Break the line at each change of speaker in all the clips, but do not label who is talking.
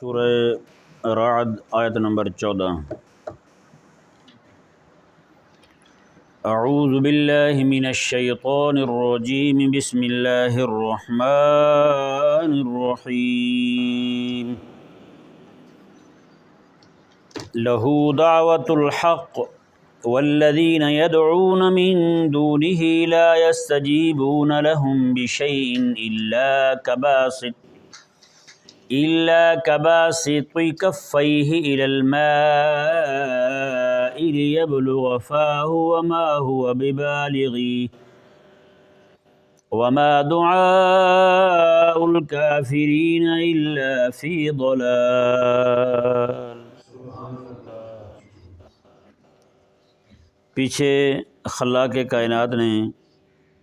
سورہ رعد آیت نمبر 14۔ اعوذ باللہ من الشیطان الرجیم، بسم اللہ الرحمن الرحیم۔ لہ دعوت الحق والذین یدعون من دونہ لا یستجیبون لهم بشیء إلا كباسط كفيه إلى الماء ليبلغ فاه وما هو ببالغه وما دعاء الكافرين إلا في ضلال۔ پیچھے خلاق کائنات نے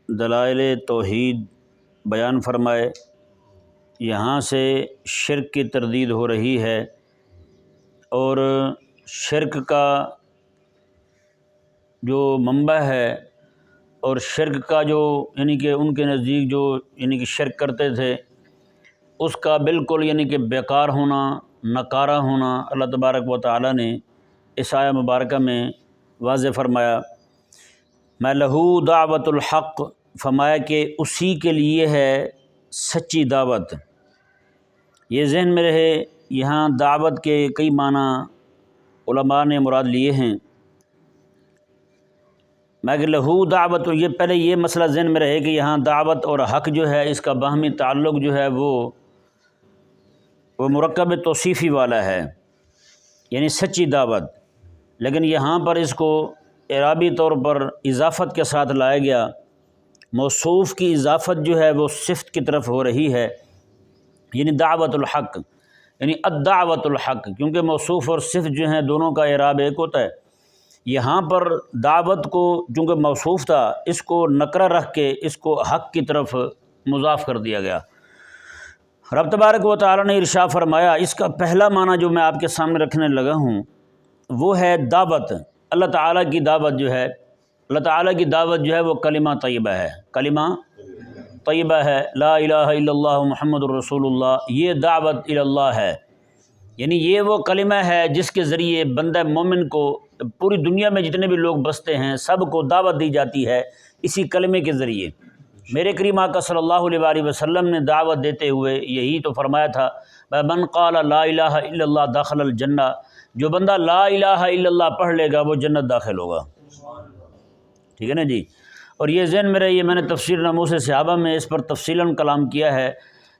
دلائل توحید بیان فرمائے، یہاں سے شرک کی تردید ہو رہی ہے، اور شرک کا جو منبع ہے اور شرک کا جو یعنی کہ ان کے نزدیک جو کہ شرک کرتے تھے، اس کا بالکل کہ بیکار ہونا، نکارہ ہونا اللہ تبارک و تعالی نے اس آیہ مبارکہ میں واضح فرمایا۔ میں لہو دعوت الحق، فرمایا کہ اسی کے لیے ہے سچی دعوت۔ یہ ذہن میں رہے، یہاں دعوت کے کئی معنی علماء نے مراد لیے ہیں۔ میں کہ لہو دعوت، یہ پہلے یہ مسئلہ ذہن میں رہے کہ یہاں دعوت اور حق جو ہے اس کا باہمی تعلق جو ہے وہ مرکب توصیفی والا ہے، یعنی سچی دعوت، لیکن یہاں پر اس کو اعرابی طور پر اضافت کے ساتھ لایا گیا۔ موصوف کی اضافت جو ہے وہ صفت کی طرف ہو رہی ہے، یعنی دعوت الحق، یعنی الدعوت الحق، کیونکہ موصوف اور صفت جو ہیں دونوں کا اعراب ایک ہوتا ہے۔ یہاں پر دعوت کو چونکہ موصوف تھا، اس کو نکرہ رکھ کے اس کو حق کی طرف مضاف کر دیا گیا۔ رب تبارک و تعالی نے ارشاد فرمایا، اس کا پہلا معنی جو میں آپ کے سامنے رکھنے لگا ہوں وہ ہے دعوت۔ اللہ تعالیٰ کی دعوت جو ہے، اللہ تعالیٰ کی دعوت جو ہے وہ کلمہ طیبہ ہے، کلمہ طیبہ ہے، لا الہ الا اللہ محمد الرسول اللہ، یہ دعوت الی اللہ ہے، یعنی یہ وہ کلمہ ہے جس کے ذریعے بندہ مومن کو پوری دنیا میں جتنے بھی لوگ بستے ہیں سب کو دعوت دی جاتی ہے اسی کلمے کے ذریعے۔ میرے کریم آقا صلی اللہ علیہ وسلم نے دعوت دیتے ہوئے یہی تو فرمایا تھا، من قال لا الہ الا اللہ دخل الجنہ، جو بندہ لا الہ الا اللہ پڑھ لے گا وہ جنت داخل ہوگا۔ ٹھیک ہے نا جی؟ اور یہ ذہن میں رہی، میں نے تفسیر ناموس صحابہ میں اس پر تفصیلاً کلام کیا ہے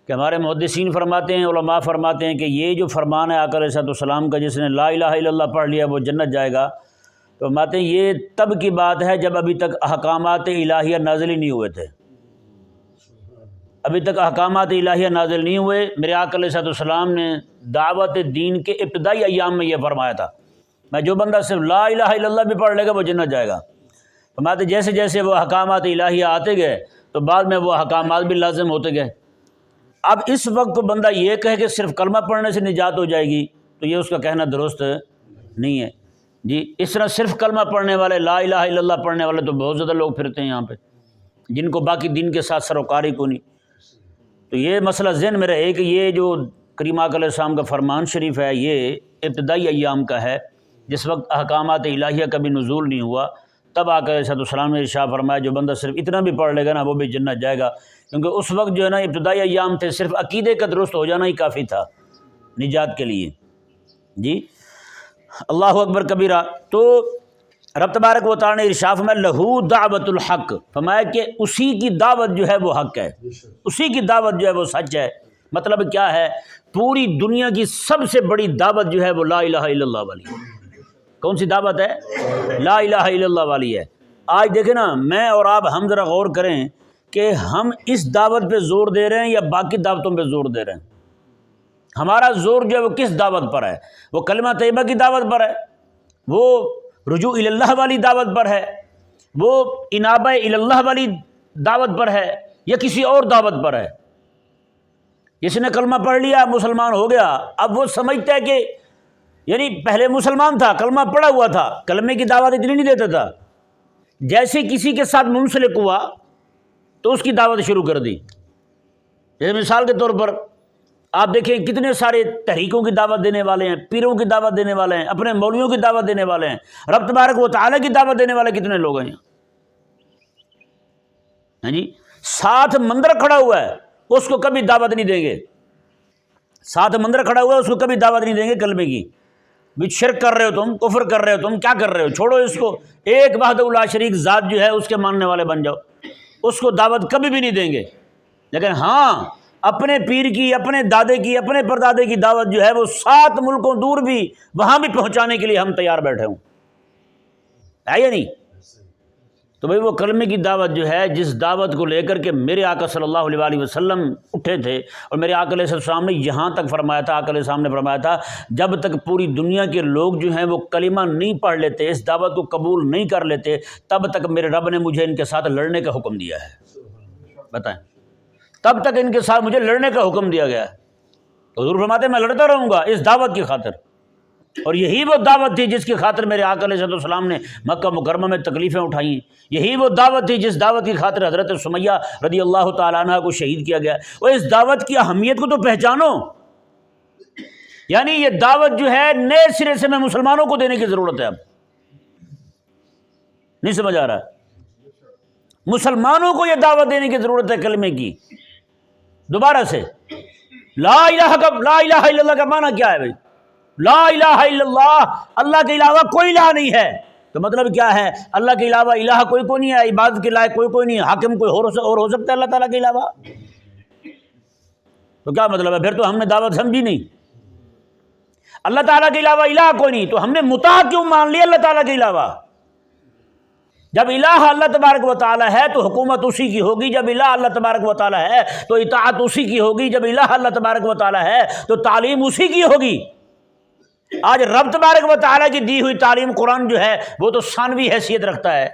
کہ ہمارے محدثین فرماتے ہیں، علماء فرماتے ہیں کہ یہ جو فرمان ہے آقا علیہ السلام کا، جس نے لا الہ الا اللہ پڑھ لیا وہ جنت جائے گا، تو فرماتے ہیں یہ تب کی بات ہے جب ابھی تک احکامات الہیہ نازل ہی نہیں ہوئے تھے، ابھی تک احکامات الہیہ نازل نہیں ہوئے۔ میرے آقا علیہ السلام نے دعوت دین کے ابتدائی ایام میں یہ فرمایا تھا، میں جو بندہ صرف لا الہ الا اللہ بھی پڑھ لے گا وہ جنت جائے گا۔ فرماتے جیسے جیسے وہ احکامات الہیہ آتے گئے تو بعد میں وہ احکامات بھی لازم ہوتے گئے۔ اب اس وقت کو بندہ یہ کہے کہ صرف کلمہ پڑھنے سے نجات ہو جائے گی تو یہ اس کا کہنا درست نہیں ہے جی۔ اس طرح صرف کلمہ پڑھنے والے، لا الہ الا اللہ پڑھنے والے تو بہت زیادہ لوگ پھرتے ہیں یہاں پہ، جن کو باقی دین کے ساتھ سروکاری کو نہیں۔ تو یہ مسئلہ ذہن میں رہے کہ یہ جو کریم آقا علیہ السلام کا فرمان شریف ہے یہ ابتدائی ایام کا ہے، جس وقت احکامات الہیہ کا بھی نزول نہیں ہوا، تب آقا علیہ السلام نے ارشاد فرمایا جو بندہ صرف اتنا بھی پڑھ لے گا نا وہ بھی جنت جائے گا، کیونکہ اس وقت جو ہے نا ابتدائی ایام تھے، صرف عقیدے کا درست ہو جانا ہی کافی تھا نجات کے لیے جی۔ اللہ اکبر کبیرہ۔ تو رب تبارک و تعالی نے ارشاد فرمایا لہو دعوت الحق، فرمایا کہ اسی کی دعوت جو ہے وہ حق ہے، اسی کی دعوت جو ہے وہ سچ ہے۔ مطلب کیا ہے؟ پوری دنیا کی سب سے بڑی دعوت جو ہے وہ لا الہ الا اللہ والی ہے۔ کون سی دعوت ہے؟ لا الہ الا اللہ والی ہے۔ آج دیکھیں نا، میں اور آپ ہم ذرا غور کریں کہ ہم اس دعوت پہ زور دے رہے ہیں یا باقی دعوتوں پہ زور دے رہے ہیں؟ ہمارا زور جو ہے وہ کس دعوت پر ہے؟ وہ کلمہ طیبہ کی دعوت پر ہے، وہ رجوع الی اللہ والی دعوت پر ہے، وہ انابہ الی اللہ والی دعوت پر ہے، یا کسی اور دعوت پر ہے؟ جس نے کلمہ پڑھ لیا مسلمان ہو گیا، اب وہ سمجھتا ہے کہ یعنی پہلے مسلمان تھا، کلمہ پڑھا ہوا تھا، کلمے کی دعوت اتنی نہیں دیتا تھا، جیسے کسی کے ساتھ منسلک ہوا تو اس کی دعوت شروع کر دی۔ جیسے مثال کے طور پر آپ دیکھیں کتنے سارے تحریکوں کی دعوت دینے والے ہیں، پیروں کی دعوت دینے والے ہیں، اپنے مولویوں کی دعوت دینے والے ہیں، رب تبارک و تعالیٰ کی دعوت دینے والے کتنے لوگ ہیں ہاں جی۔ ساتھ مندر کھڑا ہوا ہے اس کو کبھی دعوت نہیں دیں گے، ساتھ مندر کھڑا ہوا ہے اس کو کبھی دعوت نہیں دیں گے کلمے کی، بھی شرک کر رہے ہو تم، کفر کر رہے ہو تم، کیا کر رہے ہو، چھوڑو اس کو، ایک وحدہ لا شریک ذات جو ہے اس کے ماننے والے بن جاؤ، اس کو دعوت کبھی بھی نہیں دیں گے۔ لیکن ہاں اپنے پیر کی، اپنے دادے کی، اپنے پردادے کی دعوت جو ہے وہ 7 ملکوں دور بھی وہاں بھی پہنچانے کے لیے ہم تیار بیٹھے ہوں، ہے یا نہیں؟ تو بھئی وہ کلمے کی دعوت جو ہے، جس دعوت کو لے کر کے میرے آقا صلی اللہ علیہ وآلہ وسلم اٹھے تھے، اور میرے آقا علیہ السلام نے یہاں تک فرمایا تھا، آقا علیہ السلام نے فرمایا تھا جب تک پوری دنیا کے لوگ جو ہیں وہ کلمہ نہیں پڑھ لیتے، اس دعوت کو قبول نہیں کر لیتے، تب تک میرے رب نے مجھے ان کے ساتھ لڑنے کا حکم دیا ہے۔ بتائیں، تب تک ان کے ساتھ مجھے لڑنے کا حکم دیا گیا ہے۔ تو حضور فرماتے ہیں میں لڑتا رہوں گا اس دعوت کی خاطر، اور یہی وہ دعوت تھی جس کی خاطر میرے آقا علیہ السلام نے مکہ مکرمہ میں تکلیفیں اٹھائیں، یہی وہ دعوت تھی جس دعوت کی خاطر حضرت سمیہ رضی اللہ تعالیٰ عنہ کو شہید کیا گیا۔ اور اس دعوت کی اہمیت کو تو پہچانو، یعنی یہ دعوت جو ہے نئے سرے سے میں مسلمانوں کو دینے کی ضرورت ہے۔ اب نہیں سمجھ آ رہا ہے، مسلمانوں کو یہ دعوت دینے کی ضرورت ہے کلمے کی، دوبارہ سے۔ لا الہ الا اللہ کا معنی کیا ہے بھائی؟ لا الہ الا اللہ، اللہ کے علاوہ کوئی الہ نہیں ہے، تو مطلب کیا ہے؟ اللہ کے علاوہ الہ کوئی نہیں ہے، عبادت کے لائق کوئی نہیں ہے، حاکم کوئی اور ہو سکتا ہے اللہ تعالیٰ کے علاوہ؟ تو کیا مطلب ہے؟ پھر تو ہم نے دعوت سمجھی نہیں۔ اللہ تعالیٰ کے علاوہ الہ کوئی نہیں تو ہم نے مطاع کیوں مان لیا اللہ تعالیٰ کے علاوہ؟ جب الہ اللہ تبارک و تعالیٰ ہے تو حکومت اسی کی ہوگی، جب الہ اللہ تبارک و تعالیٰ ہے تو اطاعت اسی کی ہوگی، جب الہ اللہ تبارک و تعالیٰ ہے تو تعلیم اسی کی ہوگی۔ آج رب تبارک و تعالیٰ کی دی ہوئی تعلیم قرآن جو ہے وہ تو ثانوی حیثیت رکھتا ہے۔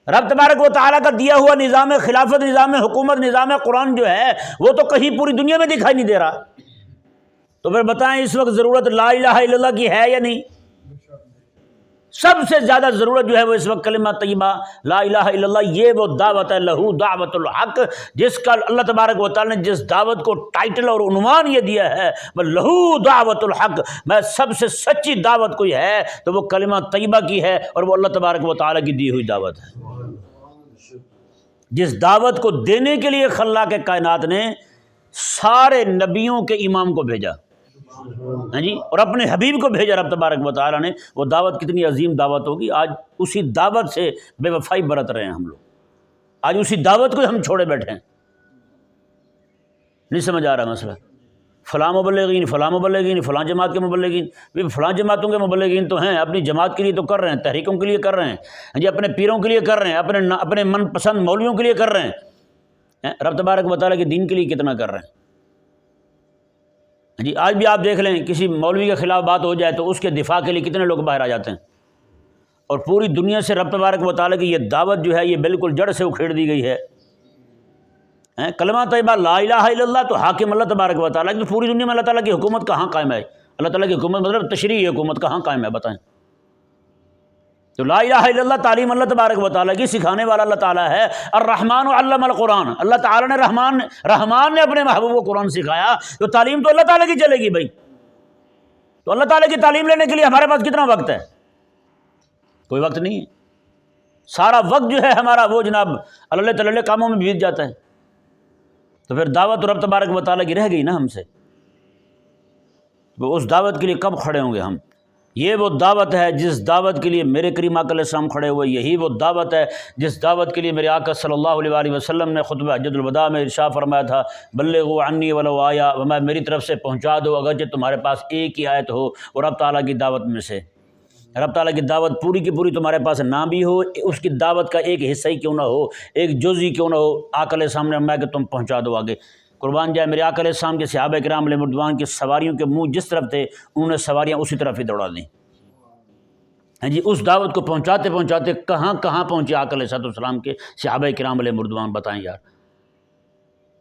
رب تبارک و تعالیٰ کا دیا ہوا نظام خلافت، نظام حکومت، نظام قرآن جو ہے وہ تو کہیں پوری دنیا میں دکھائی نہیں دے رہا۔ تو پھر بتائیں اس وقت ضرورت لا الہ الا اللہ کی ہے یا نہیں؟ سب سے زیادہ ضرورت جو ہے وہ اس وقت کلمہ طیبہ لا الہ الا اللہ، یہ وہ دعوت ہے، لہو دعوت الحق، جس کا اللہ تبارک و تعالیٰ نے جس دعوت کو ٹائٹل اور عنوان یہ دیا ہے وہ لہو دعوت الحق، میں سب سے سچی دعوت کوئی ہے تو وہ کلمہ طیبہ کی ہے، اور وہ اللہ تبارک و تعالیٰ کی دی ہوئی دعوت ہے، جس دعوت کو دینے کے لیے خلاق کائنات نے سارے نبیوں کے امام کو بھیجا، ہاں جی، اور اپنے حبیب کو بھیجا رب تبارک و تعالیٰ نے۔ وہ دعوت کتنی عظیم دعوت ہوگی، آج اسی دعوت سے بے وفائی برت رہے ہیں ہم لوگ، آج اسی دعوت کو ہم چھوڑے بیٹھے ہیں۔ نہیں سمجھ آ رہا مسئلہ؟ فلاں مبلغین، فلاں مبلغین، فلاں جماعت کے مبلغین، بھی فلاں جماعتوں کے مبلغین تو ہیں، اپنی جماعت کے لیے تو کر رہے ہیں، تحریکوں کے لیے کر رہے ہیں، ہاں جی، اپنے پیروں کے لیے کر رہے ہیں، اپنے من پسند مولویوں کے لیے کر رہے ہیں، رب تبارک و تعالیٰ کے دین کے لیے کتنا کر رہے ہیں؟ جی آج بھی آپ دیکھ لیں کسی مولوی کے خلاف بات ہو جائے تو اس کے دفاع کے لیے کتنے لوگ باہر آ جاتے ہیں، اور پوری دنیا سے رب تبارک و تعالیٰ کی یہ دعوت جو ہے یہ بالکل جڑ سے اکھیڑ دی گئی ہے۔ کلمہ طیبہ لا الہ الا اللہ تو حاکم اللہ تبارک و تعالیٰ کی، تو پوری دنیا میں اللہ تعالیٰ کی حکومت کہاں قائم ہے؟ اللہ تعالیٰ کی حکومت مطلب تشریعی حکومت کہاں قائم ہے بتائیں؟ تو لا الہ الا اللہ تعلیم اللہ تبارک و تعالیٰ کی، سکھانے والا اللہ تعالیٰ ہے۔ الرحمن علم القرآن، اللہ تعالیٰ نے رحمان نے اپنے محبوب کو قرآن سکھایا، تو تعلیم تو اللہ تعالیٰ کی چلے گی بھائی۔ تو اللہ تعالیٰ کی تعلیم لینے کے لیے ہمارے پاس کتنا وقت ہے؟ کوئی وقت نہیں ہے، سارا وقت جو ہے ہمارا وہ جناب اللہ تعالیٰ کاموں میں بیت جاتا ہے۔ تو پھر دعوت رب تبارک و تعالیٰ کی رہ گئی نا ہم سے، وہ اس دعوت کے لیے کب کھڑے ہوں گے ہم؟ یہ وہ دعوت ہے جس دعوت کے لیے میرے کریم آقا علیہ السلام کھڑے ہوئے، یہی وہ دعوت ہے جس دعوت کے لیے میرے آقا صلی اللہ علیہ وآلہ وسلم نے خطبہ حجۃ الوداع میں ارشاد فرمایا تھا، بلغوا عنی ولو آیا، میں میری طرف سے پہنچا دو اگرچہ تمہارے پاس ایک ہی آیت ہو، اور رب تعالیٰ کی دعوت میں سے، رب تعالیٰ کی دعوت پوری کی پوری تمہارے پاس نہ بھی ہو، اس کی دعوت کا ایک حصہ ہی کیوں نہ ہو، ایک جز ہی کیوں نہ ہو، آقا علیہ السلام نے فرمایا کہ تم پہنچا دو آگے۔ قربان جائے میرے آقا علیہ السلام کے صحابہ کرام علیہ رضوان کی سواریوں کے منہ جس طرف تھے انہوں نے سواریاں اسی طرف ہی دوڑا دیں، ہاں جی، اس دعوت کو پہنچاتے پہنچاتے کہاں کہاں پہنچے آقا علیہ السلام کے صحابہ کرام علیہ رضوان، بتائیں یار۔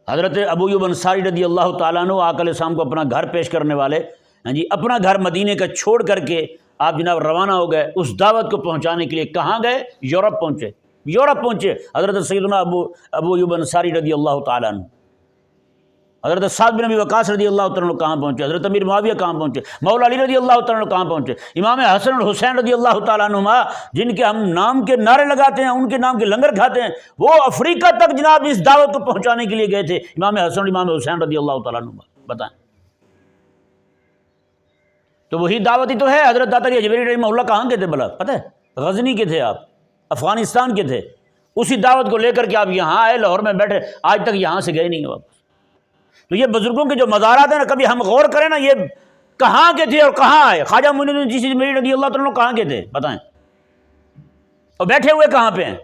حضرت ابو ایوب انصاری رضی اللہ تعالیٰ عنہ آقا علیہ السلام کو اپنا گھر پیش کرنے والے، ہاں جی، اپنا گھر مدینے کا چھوڑ کر کے آپ جناب روانہ ہو گئے اس دعوت کو پہنچانے کے لیے۔ کہاں گئے؟ یورپ پہنچے، حضرت سیدنا ابو ایوب انصاری رضی اللہ تعالیٰ عنہ۔ حضرت سعد بن ابی وقاص رضی اللہ تعالیٰ عنہ کہاں پہنچے، حضرت امیر معاویہ کہاں پہنچے، مولا علی رضی اللہ تعالیٰ عنہ کہاں پہنچے، امام حسن اور حسین رضی اللہ تعالیٰ عنہما جن کے ہم نام کے نعرے لگاتے ہیں، ان کے نام کے لنگر کھاتے ہیں، وہ افریقہ تک جناب اس دعوت کو پہنچانے کے لیے گئے تھے، امام حسن اور امام حسین رضی اللہ تعالیٰ عنہ، بتائیں۔ تو وہی دعوت ہی تو ہے۔ حضرت داتا اجمیری رحمہ اللہ کہاں کے تھے بھلا پتہ ہے؟ غزنی کے تھے، آپ افغانستان کے تھے، اسی دعوت کو لے کر کے آپ یہاں آئے، لاہور میں بیٹھے، آج تک یہاں سے گئے نہیں واپس۔ تو یہ بزرگوں کے جو مزارات ہیں نا، کبھی ہم غور کریں نا، یہ کہاں کے تھے اور کہاں آئے؟ خواجہ معین الدین چشتی اجمیری رضی اللہ تعالیٰ عنہ کہاں کے تھے بتائیں، اور بیٹھے ہوئے کہاں پہ ہیں؟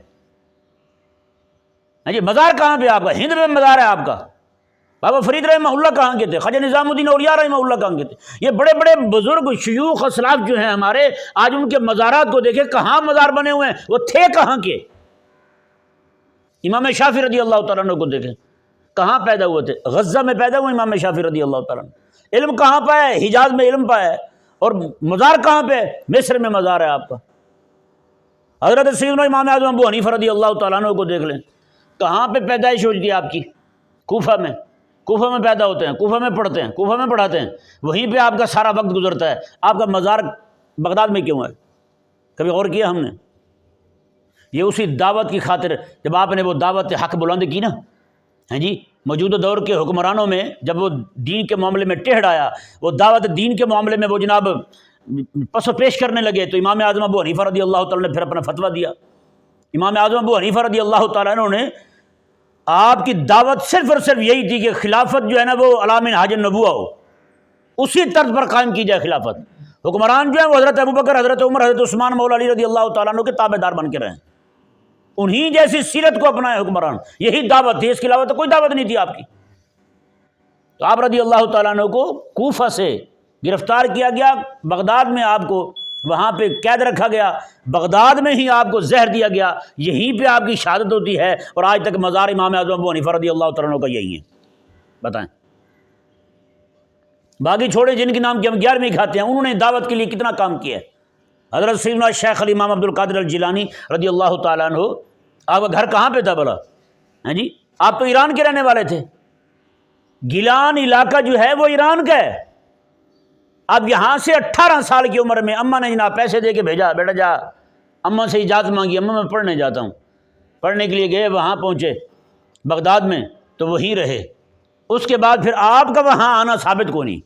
جی مزار کہاں پہ آپ کا؟ ہند میں مزار ہے آپ کا۔ بابا فرید رحمہ اللہ کہاں کے تھے؟ خواجہ نظام الدین اولیاء رحمہ اللہ کہاں کے تھے؟ یہ بڑے بڑے بزرگ شیوخ اسلاف جو ہیں ہمارے، آج ان کے مزارات کو دیکھیں، کہاں مزار بنے ہوئے ہیں، وہ تھے کہاں کے؟ امام شافعی رضی اللہ تعالیٰ عنہ کو دیکھیں، کہاں پیدا ہوئے تھے؟ غزہ میں پیدا ہوئے امام شافعی رضی اللہ تعالیٰ عنہ۔ علم کہاں پایا ہے؟ حجاز میں علم پایا ہے۔ اور مزار کہاں پہ ہے؟ مصر میں مزار ہے آپ کا۔ حضرت سیدنا امام اعظم ابو حنیفہ رضی اللہ تعالیٰ عنہ کو دیکھ لیں، کہاں پہ پیدائش ہوئی تھی آپ کی؟ کوفہ میں۔ کوفہ میں پیدا ہوتے ہیں، کوفہ میں پڑھتے ہیں، کوفہ میں پڑھاتے ہیں، وہیں پہ آپ کا سارا وقت گزرتا ہے۔ آپ کا مزار بغداد میں کیوں ہے؟ کبھی غور کیا ہم نے؟ یہ اسی دعوت کی خاطر، جب آپ نے وہ دعوت حق بلند کی نا، ہیں جی، موجودہ دور کے حکمرانوں میں جب وہ دین کے معاملے میں ٹیڑھ آیا، وہ دعوت دین کے معاملے میں وہ جناب پس و پیش کرنے لگے، تو امام اعظم ابو حنیفہ رضی اللہ تعالیٰ نے پھر اپنا فتویٰ دیا۔ امام اعظم ابو حنیفہ رضی اللہ تعالیٰ نے آپ کی دعوت صرف اور صرف یہی تھی کہ خلافت جو ہے نا وہ علی منہاج النبوہ ہو، اسی طرز پر قائم کی جائے خلافت۔ حکمران جو ہیں وہ حضرت ابوبکر، حضرت عمر، حضرت عثمان، مولا علی رضی اللہ تعالیٰ عنہ کے تابع دار بن کے رہیں، انہی جیسی سیرت کو اپنائے حکمران، یہی دعوت تھی، اس کے علاوہ تو کوئی دعوت نہیں تھی آپ کی۔ تو آپ رضی اللہ تعالیٰ عنہ کو کوفہ سے گرفتار کیا گیا، بغداد میں آپ کو وہاں پہ قید رکھا گیا، بغداد میں ہی آپ کو زہر دیا گیا، یہیں پہ آپ کی شہادت ہوتی ہے، اور آج تک مزار امام اعظم ابو حنیفہ رضی اللہ تعالیٰ عنہ کا یہی ہے۔ بتائیں، باقی چھوڑے جن کے نام کی ہم 11ویں کھاتے ہیں، انہوں نے دعوت کے لیے کتنا کام کیا ہے۔ حضرت سیدنا شیخ الامام عبد القادر الجیلانی رضی اللہ تعالیٰ عنہ، آپ کا گھر کہاں پہ تھا بھلا؟ ہیں جی، آپ تو ایران کے رہنے والے تھے، گیلان علاقہ جو ہے وہ ایران کا ہے۔ اب یہاں سے 18 سال کی عمر میں اماں نے جناب پیسے دے کے بھیجا، بیٹا جا، اماں سے اجازت مانگی، اماں میں پڑھنے جاتا ہوں، پڑھنے کے لیے گئے، وہاں پہنچے بغداد میں تو وہیں رہے۔ اس کے بعد پھر آپ کا وہاں آنا ثابت کو نہیں،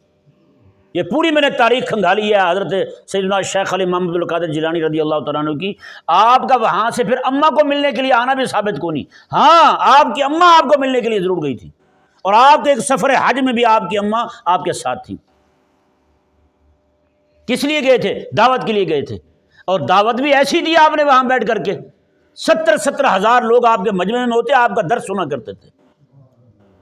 یہ پوری میں نے تاریخ کھنگالی ہے حضرت سیدنا شیخ الامام عبد القادر جیلانی رضی اللہ تعالیٰ عنہ کی۔ آپ کا وہاں سے پھر اماں کو ملنے کے لیے آنا بھی ثابت کو نہیں، ہاں آپ کی اماں آپ کو ملنے کے لیے ضرور گئی تھی، اور آپ کے ایک سفر حج میں بھی آپ کی اماں آپ کے ساتھ تھی۔ کس لیے گئے تھے؟ دعوت کے لیے گئے تھے، اور دعوت بھی ایسی دی آپ نے وہاں بیٹھ کر کے، 70 ہزار لوگ آپ کے مجمع میں ہوتے، آپ کا درس سنا کرتے تھے۔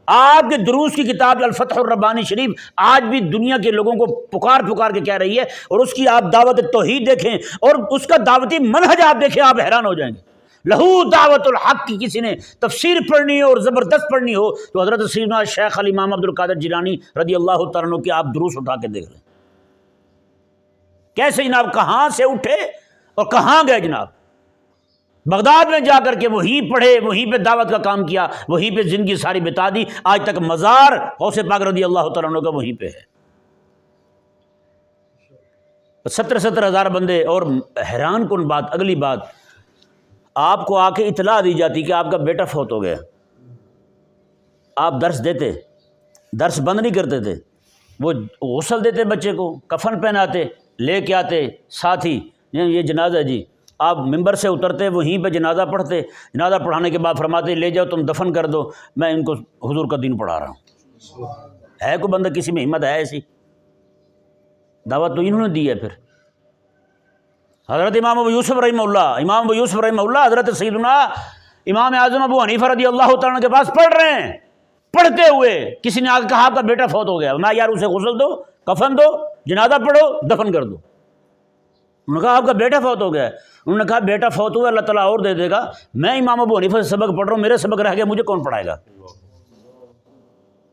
آپ کے دروس کی کتاب الفتح الربانی شریف آج بھی دنیا کے لوگوں کو پکار پکار کے کہہ رہی ہے، اور اس کی آپ دعوت توحید دیکھیں اور اس کا دعوتی منہج آپ دیکھیں، آپ حیران ہو جائیں گے۔ لہو دعوت الحق کی کسی نے تفسیر پڑھنی ہو اور زبردست پڑھنی ہو تو حضرت سیدنا شیخ الامام عبد القادر جیلانی رضی اللہ تعالیٰ عنہ کے آپ دروس اٹھا کے دیکھ لیں، کیسے جناب کہاں سے اٹھے اور کہاں گئے جناب۔ بغداد میں جا کر کے وہیں پڑھے، وہیں پہ دعوت کا کام کیا، وہیں پہ زندگی ساری بتا دی، آج تک مزار غوث پاک رضی اللہ تعالیٰ عنہ کا وہیں پہ ہے۔ 70 ہزار بندے، اور حیران کن بات، اگلی بات، آپ کو آ کے اطلاع دی جاتی کہ آپ کا بیٹا فوت ہو گیا، آپ درس دیتے، درس بند نہیں کرتے تھے، وہ غسل دیتے بچے کو، کفن پہناتے، لے کے آتے ساتھی، یہ جنازہ جی، آپ ممبر سے اترتے، وہیں پہ جنازہ پڑھتے، جنازہ پڑھانے کے بعد فرماتے لے جاؤ تم دفن کر دو، میں ان کو حضور کا دین پڑھا رہا ہوں۔ ہے کوئی بندہ کسی میں ہمت ہے ایسی؟ دعوت تو انہوں نے دی ہے۔ پھر حضرت امام ابو یوسف رحمہ اللہ حضرت سیدنا امام اعظم ابو حنیفہ رضی اللہ تعالیٰ عنہ کے پاس پڑھ رہے ہیں، پڑھتے ہوئے کسی نے آ کے کہا آپ کا بیٹا فوت ہو گیا، میں یار اسے غسل دو، کفن دو، جنازہ پڑھو، دفن کر دو۔ انہوں نے کہا آپ کا بیٹا فوت ہو گیا ہے۔ انہوں نے کہا بیٹا فوت ہوا اللہ تعالیٰ اور دے دے گا، میں امام ابو حنیفہ سے سبق پڑھ رہا ہوں، میرے سبق رہ گیا، مجھے کون پڑھائے گا؟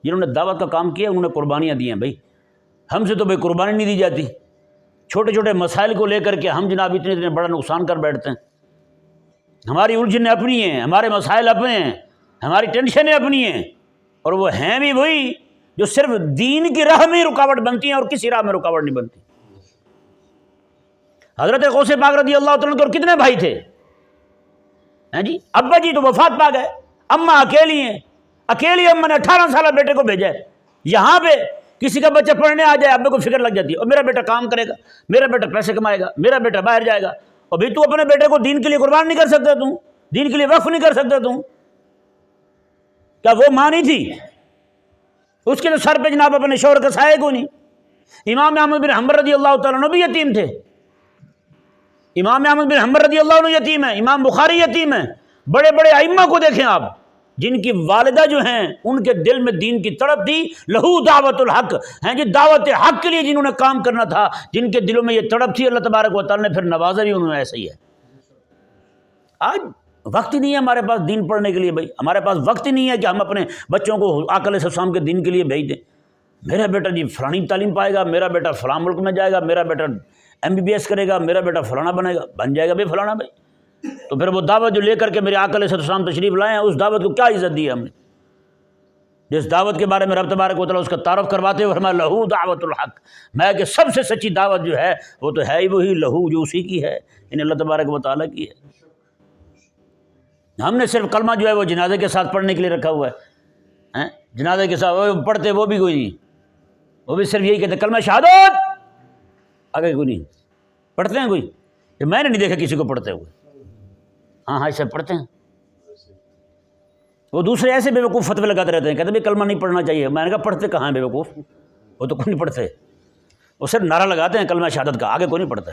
جنہوں نے دعوت کا کام کیا انہوں نے قربانیاں دی ہیں بھائی، ہم سے تو بھائی قربانی نہیں دی جاتی، چھوٹے چھوٹے مسائل کو لے کر کے ہم جناب اتنے بڑا نقصان کر بیٹھتے ہیں۔ ہماری الجھنیں اپنی ہیں، ہمارے مسائل اپنے ہیں، ہماری ٹینشنیں اپنی ہیں، اور وہ ہیں بھی وہی جو صرف دین کی راہ میں رکاوٹ بنتی ہیں اور کسی راہ میں رکاوٹ نہیں بنتی۔ حضرت غوث پاک رضی اللہ تعالیٰ اور کتنے بھائی تھے ہیں جی؟ ابا جی تو وفات پا گئے، اماں اکیلی ہیں، اکیلی اماں نے 18 سالہ بیٹے کو بھیجا ہے۔ یہاں پہ کسی کا بچہ پڑھنے آ جائے ابے کو فکر لگ جاتی ہے، اور میرا بیٹا کام کرے گا، میرا بیٹا پیسے کمائے گا، میرا بیٹا باہر جائے گا۔ اور بھی تو اپنے بیٹے کو دین کے لیے قربان نہیں کر سکتا، تو دین کے لیے وقف نہیں کر سکتا، تو کیا وہ ماں نہیں تھی؟ اس کے تو سر پہ جناب اپنے شوہر کا سایہ کو نہیں۔ امام احمد بن حنبل رضی اللہ تعالیٰ عنہ بھی یتیم تھے، امام احمد بن حنبل رضی اللہ عنہ یتیم ہے، امام بخاری یتیم ہے۔ بڑے بڑے ائمہ کو دیکھیں آپ، جن کی والدہ جو ہیں ان کے دل میں دین کی تڑپ تھی، لہو دعوت الحق ہیں جی، دعوت حق کے لیے جنہوں نے کام کرنا تھا، جن کے دلوں میں یہ تڑپ تھی، اللہ تبارک و تعالیٰ نے پھر نوازا بھی انہوں نے ایسا ہی ہے۔ آج وقت ہی نہیں ہے ہمارے پاس دین پڑھنے کے لیے، بھائی ہمارے پاس وقت ہی نہیں ہے کہ ہم اپنے بچوں کو آقا علیہ السلام کے دین کے لیے بھیج دیں۔ میرا بیٹا جی فلانی تعلیم پائے گا، میرا بیٹا فلاں ملک میں جائے گا، میرا بیٹا MBBS کرے گا، میرا بیٹا فلانا بنے گا، بن جائے گا بھائی فلانا بھائی۔ تو پھر وہ دعوت جو لے کر کے میرے آقا علیہ السلام تشریف لائے ہیں، اس دعوت کو کیا عزت دی ہے ہم نے؟ جس دعوت کے بارے میں رب تبارک و تعالیٰ اس کا تعارف کرواتے ہوئے فرمایا لہو دعوت الحق، میں کہ سب سے سچی دعوت جو ہے وہ تو ہے ہی وہی لہو، جو اسی کی ہے، ان اللہ تبارک و تعالیٰ کی ہے۔ ہم نے صرف کلمہ جو ہے وہ جنازے کے ساتھ پڑھنے کے لیے رکھا ہوا ہے، جنازے کے ساتھ وہ پڑھتے وہ بھی کوئی نہیں، وہ بھی صرف یہی کہتے کلمہ شہادت، آگے کوئی نہیں پڑھتے ہیں کوئی، کہ میں نے نہیں دیکھا کسی کو پڑھتے ہوئے۔ ہاں سب پڑھتے ہیں۔ وہ دوسرے ایسے بے وقوف فتوے لگاتے رہتے ہیں، کہتے ہیں کلمہ نہیں پڑھنا چاہیے۔ میں نے کہا پڑھتے کہاں ہیں بے وقوف؟ وہ تو کوئی نہیں پڑھتے، وہ صرف نعرہ لگاتے ہیں کلمہ شہادت کا، آگے کوئی نہیں پڑھتا۔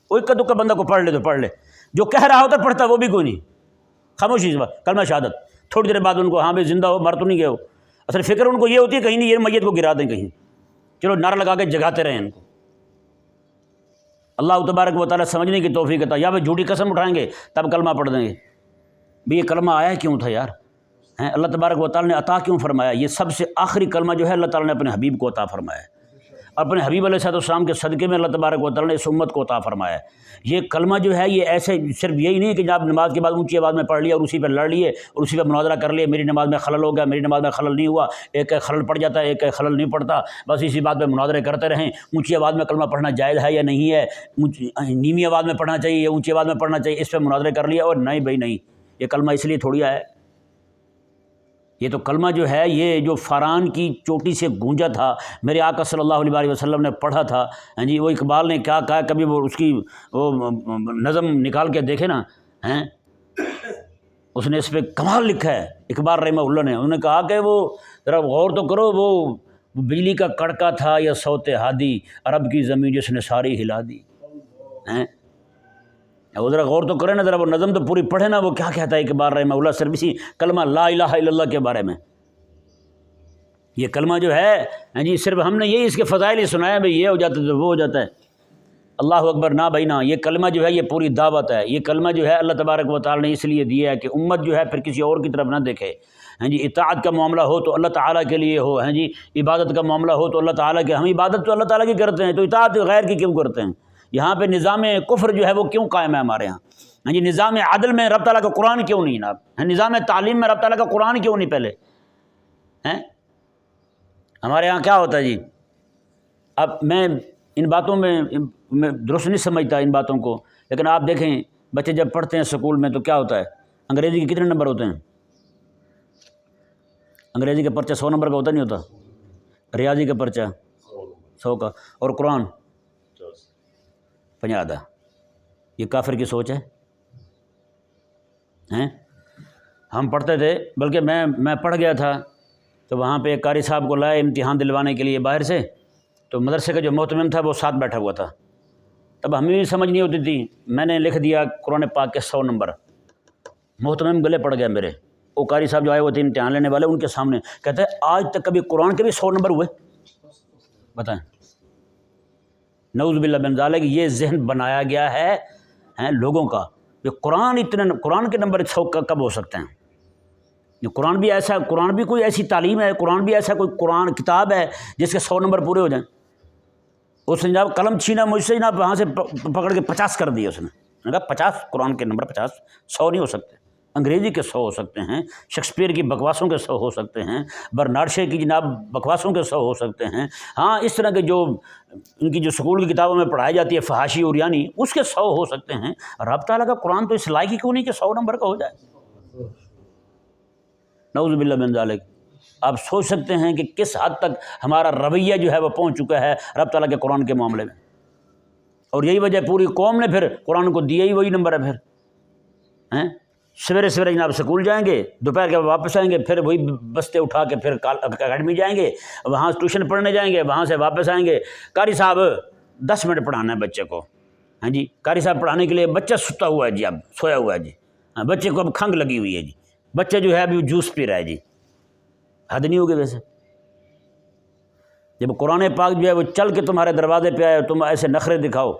کوئی کا دکا بندہ کو پڑھ لے تو پڑھ لے، جو کہہ رہا ہوتا پڑھتا وہ بھی کوئی نہیں، خاموشی سے کلمہ شہادت۔ تھوڑی دیر بعد ان کو ہاں بھائی زندہ ہو، مر تو نہیں گئے ہو، اصل فکر ان کو یہ ہوتی ہے کہیں نہیں یہ میت کو گرا دیں کہیں، چلو نعرہ لگا کے جگاتے رہیں ان کو۔ اللہ تبارک و تعالیٰ سمجھنے کی توفیق عطا، یا بھائی جھوٹی قسم اٹھائیں گے تب کلمہ پڑھ دیں گے۔ بھی یہ کلمہ آیا کیوں تھا یار؟ اللہ تبارک و تعالیٰ نے عطا کیوں فرمایا؟ یہ سب سے آخری کلمہ جو ہے اللہ تعالیٰ نے اپنے حبیب کو عطا فرمایا ہے، اپنے حبیب علیہ السلام کے صدقے میں اللہ تبارک و تعالیٰ نے اس امت کو عطا فرمایا ہے۔ یہ کلمہ جو ہے یہ ایسے صرف یہی نہیں کہ جب نماز کے بعد اونچی آواز میں پڑھ لیا اور اسی پہ لڑ لیے اور اسی پہ مناظرہ کر لیے، میری نماز میں خلل ہو گیا، میری نماز میں خلل نہیں ہوا، ایک خلل پڑ جاتا ہے، ایک خلل نہیں پڑتا، بس اسی بات پہ مناظرے کرتے رہیں۔ اونچی آواز میں کلمہ پڑھنا جائز ہے یا نہیں ہے، نیمی آواز میں پڑھنا چاہیے یا اونچی آواز میں پڑھنا چاہیے، اس پہ مناظرے کر لیا، اور نہیں بھائی نہیں، یہ کلمہ اس لیے تھوڑی آیا ہے۔ یہ تو کلمہ جو ہے یہ جو فاران کی چوٹی سے گونجا تھا، میرے آقا صلی اللہ علیہ وسلم نے پڑھا تھا، ہاں جی، وہ اقبال نے کیا کہا، کبھی وہ اس کی وہ نظم نکال کے دیکھے نا، ہیں اس نے اس پہ کمال لکھا ہے اقبال رحمہ اللہ نے۔ انہوں نے کہا کہ وہ ذرا غور تو کرو، وہ بجلی کا کڑکا تھا یا صوت ہادی، عرب کی زمین جس نے ساری ہلا دی، ہیں وہ ذرا غور تو کرے نا، ذرا وہ نظم تو پوری پڑھے نا، وہ کیا کہتا ہے اقبال رحمہ اللہ صرف اسی کلمہ لا الہ الا اللہ کے بارے میں۔ یہ کلمہ جو ہے جی صرف ہم نے یہی اس کے فضائل ہی سنایا، بھائی یہ ہو جاتا ہے تو وہ ہو جاتا ہے، اللہ اکبر نہ بھائی نہ۔ یہ کلمہ جو ہے یہ پوری دعوت ہے، یہ کلمہ جو ہے اللہ تبارک و تعالیٰ نے اس لیے دیا ہے کہ امت جو ہے پھر کسی اور کی طرف نہ دیکھے، ہاں جی، اطاعت کا معاملہ ہو تو اللہ تعالیٰ کے لیے ہو، ہاں جی، عبادت کا معاملہ ہو تو اللہ تعالیٰ کے، ہم عبادت تو اللہ تعالیٰ کی کرتے ہیں، تو اطاعت غیر کی کیوں کرتے ہیں؟ یہاں پہ نظام کفر جو ہے وہ کیوں قائم ہے ہمارے یہاں؟ ہاں جی، نظام عدل میں رب تعالیٰ کا قرآن کیوں نہیں جناب؟ نظام تعلیم میں رب تعالیٰ کا قرآن کیوں نہیں پہلے ہیں؟ ہمارے یہاں کیا ہوتا ہے جی؟ اب میں ان باتوں میں درست نہیں سمجھتا ان باتوں کو، لیکن آپ دیکھیں بچے جب پڑھتے ہیں اسکول میں تو کیا ہوتا ہے، انگریزی کے کتنے نمبر ہوتے ہیں؟ انگریزی کا پرچہ 100 نمبر کا ہوتا نہیں ہوتا، ریاضی کا پرچہ 100 کا، اور قرآن 50 کا۔ یہ کافر کی سوچ ہے ہیں؟ ہم پڑھتے تھے، بلکہ میں پڑھ گیا تھا تو وہاں پہ ایک قاری صاحب کو لائے امتحان دلوانے کے لیے باہر سے، تو مدرسے کا جو محتمم تھا وہ ساتھ بیٹھا ہوا تھا، تب ہمیں بھی سمجھ نہیں ہوتی تھی، میں نے لکھ دیا قرآن پاک کے 100 نمبر، محتمم گلے پڑ گیا میرے۔ وہ قاری صاحب جو آئے ہوئے تھے امتحان لینے والے، ان کے سامنے کہتے ہیں آج تک کبھی قرآن کے بھی 100 نمبر ہوئے؟ بتائیں، نعوذ باللہ من ذالک۔ یہ ذہن بنایا گیا ہے لوگوں کا کہ قرآن کے نمبر 100 کب ہو سکتے ہیں؟ یہ قرآن بھی ایسا، قرآن بھی کوئی ایسی تعلیم ہے، قرآن بھی ایسا کوئی قرآن کتاب ہے جس کے 100 نمبر پورے ہو جائیں؟ اس نے جناب قلم چھینا مجھ سے، جناب وہاں سے پکڑ کے 50 کر دیا، اس نے کہا 50 قرآن کے نمبر 50، 100 نہیں ہو سکتے، انگریزی کے 100 ہو سکتے ہیں، شیکسپیئر کی بکواسوں کے 100 ہو سکتے ہیں، برنارڈ شاہ کی جناب بکواسوں کے 100 ہو سکتے ہیں، ہاں اس طرح کے جو ان کی جو سکول کی کتابوں میں پڑھائی جاتی ہے فحاشی اور یعنی اس کے 100 ہو سکتے ہیں۔ رب تعالیٰ کا قرآن تو اس لائق ہی کیوں نہیں کہ 100 نمبر کا ہو جائے؟ نعوذ باللہ من ذالک۔ آپ سوچ سکتے ہیں کہ کس حد تک ہمارا رویہ جو ہے وہ پہنچ چکا ہے رب تعالیٰ کے قرآن کے معاملے میں، اور یہی وجہ پوری قوم نے پھر قرآن کو دیا ہی وہی نمبر ہے۔ پھر سویرے سویرے جناب سکول جائیں گے، دوپہر کے واپس آئیں گے، پھر وہی بستے اٹھا کے پھر اکیڈمی جائیں گے، وہاں ٹیوشن پڑھنے جائیں گے، وہاں سے واپس آئیں گے، قاری صاحب 10 منٹ پڑھانا ہے بچے کو، ہاں جی قاری صاحب پڑھانے کے لیے بچہ ستا ہوا ہے جی، اب سویا ہوا ہے جی، ہاں بچے کو اب کھنگ لگی ہوئی ہے جی، بچہ جو ہے ابھی جوس پی رہا ہے جی، حد نہیں ہوگی ویسے؟ جب قرآن پاک جو ہے وہ چل کے تمہارے دروازے پہ آئے، تم ایسے نخرے دکھاؤ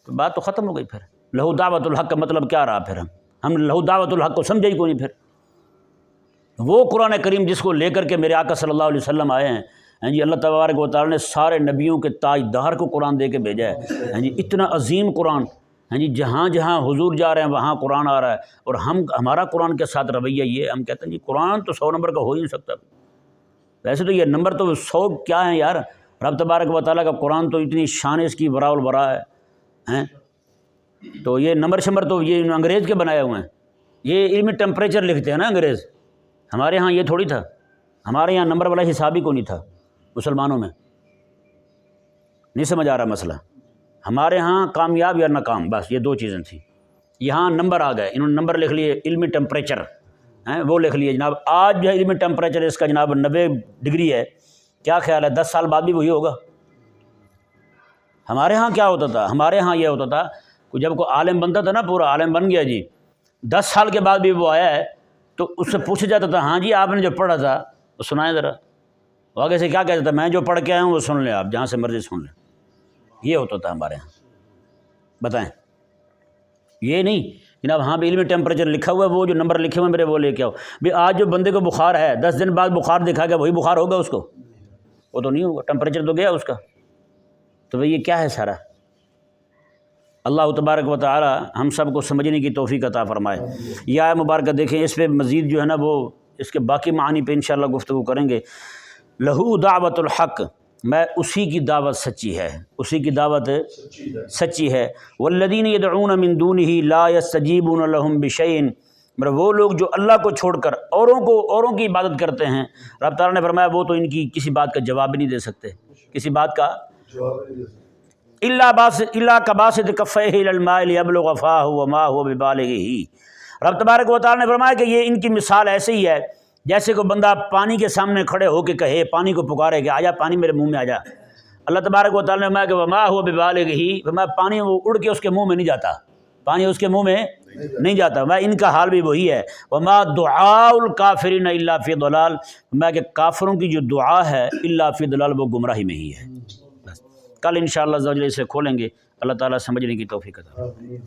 تو بات تو ختم ہو گئی۔ پھر لہو دعوت الحق کا مطلب کیا رہا؟ پھر ہم لہو دعوت الحق کو سمجھے ہی کوئی نہیں۔ پھر وہ قرآن کریم جس کو لے کر کے میرے آقا صلی اللہ علیہ وسلم آئے ہیں، ہاں جی اللہ تبارک و تعالیٰ نے سارے نبیوں کے تاجدار کو قرآن دے کے بھیجا ہے، ہاں جی اتنا عظیم قرآن، ہاں جی جہاں جہاں حضور جا رہے ہیں وہاں قرآن آ رہا ہے، اور ہمارا قرآن کے ساتھ رویہ یہ ہم کہتے ہیں جی قرآن تو 100 نمبر کا ہو ہی نہیں سکتا۔ ویسے تو یہ نمبر تو 100 کیا ہیں یار، رب تبارک و تعالیٰ کا قرآن تو اتنی شان اس کی وراء البراء ہے، تو یہ نمبر شمبر تو یہ انگریز کے بنائے ہوئے ہیں، یہ علمی ٹمپریچر لکھتے ہیں نا انگریز، ہمارے ہاں یہ تھوڑی تھا، ہمارے یہاں نمبر والا حساب ہی کو نہیں تھا مسلمانوں میں، نہیں سمجھ آ رہا مسئلہ؟ ہمارے ہاں کامیاب یا ناکام، بس یہ 2 چیزیں تھیں، یہاں نمبر آ گئے، انہوں نے نمبر لکھ لیے، علمی ٹمپریچر وہ لکھ لیے جناب، آج جو ہے علمی ٹمپریچر اس کا جناب 90 ڈگری ہے، کیا خیال ہے 10 سال بعد بھی وہی ہوگا؟ ہمارے ہاں کیا ہوتا تھا؟ ہمارے ہاں یہ ہوتا تھا کہ جب کوئی عالم بنتا تھا نا، پورا عالم بن گیا جی، 10 سال کے بعد بھی وہ آیا ہے تو اس سے پوچھا جاتا تھا ہاں جی آپ نے جو پڑھا تھا وہ سنائیں ذرا، وہ آگے سے کیا کہتا تھا؟ میں جو پڑھ کے آیا ہوں وہ سن لیں، آپ جہاں سے مرضی سن لیں۔ یہ ہوتا تھا ہمارے ہاں، بتائیں؟ یہ نہیں جناب ہاں بھی علمی ٹیمپریچر لکھا ہوا ہے، وہ جو نمبر لکھے ہوئے میرے وہ لے کے آؤ بھی، آج جو بندے کو بخار ہے 10 دن بعد بخار دکھا گیا، وہی بخار ہوگا اس کو؟ وہ تو نہیں ہوگا، ٹیمپریچر تو گیا اس کا۔ تو بھئی یہ کیا ہے سارا؟ اللہ تبارک و تعالی ہم سب کو سمجھنے کی توفیق عطا فرمائے۔ یہ آیت مبارکہ دیکھیں، اس پہ مزید جو ہے نا وہ اس کے باقی معانی پہ انشاءاللہ گفتگو کریں گے۔ لہو دعوت الحق، میں اسی کی دعوت سچی ہے، اسی کی دعوت سچی ہے۔ والذین یدعون من دونہ لا یستجیبون لہم بشیء، مگر وہ لوگ جو اللہ کو چھوڑ کر اوروں کی عبادت کرتے ہیں، رب تعالیٰ نے فرمایا وہ تو ان کی کسی بات کا جواب بھی نہیں دے سکتے، کسی بات کا الا کباسط کفیہ الی الماء لیبلغ فاہ وما هو ببالغہ۔ رب تبارک و تعالیٰ نے فرمایا کہ یہ ان کی مثال ایسے ہی ہے جیسے کوئی بندہ پانی کے سامنے کھڑے ہو کے کہے، پانی کو پکارے کہ آجا پانی میرے منہ میں آجا۔ اللہ تبارک و تعالیٰ نے فرمایا کہ وما هو ببالغہ، فرمایا پانی وہ اڑ کے اس کے منہ میں نہیں جاتا، پانی اس کے منہ میں نہیں جاتا۔ میں ان کا حال بھی وہی ہے، وما دعاء الکافرین الا فی ضلال، میں کہ کافروں کی جو دعا ہے الا فی ضلال، وہ گمراہی میں ہی ہے۔ کل انشاءاللہ عز و جل اسے کھولیں گے، اللہ تعالیٰ سمجھنے کی توفیق عطا فرمائے۔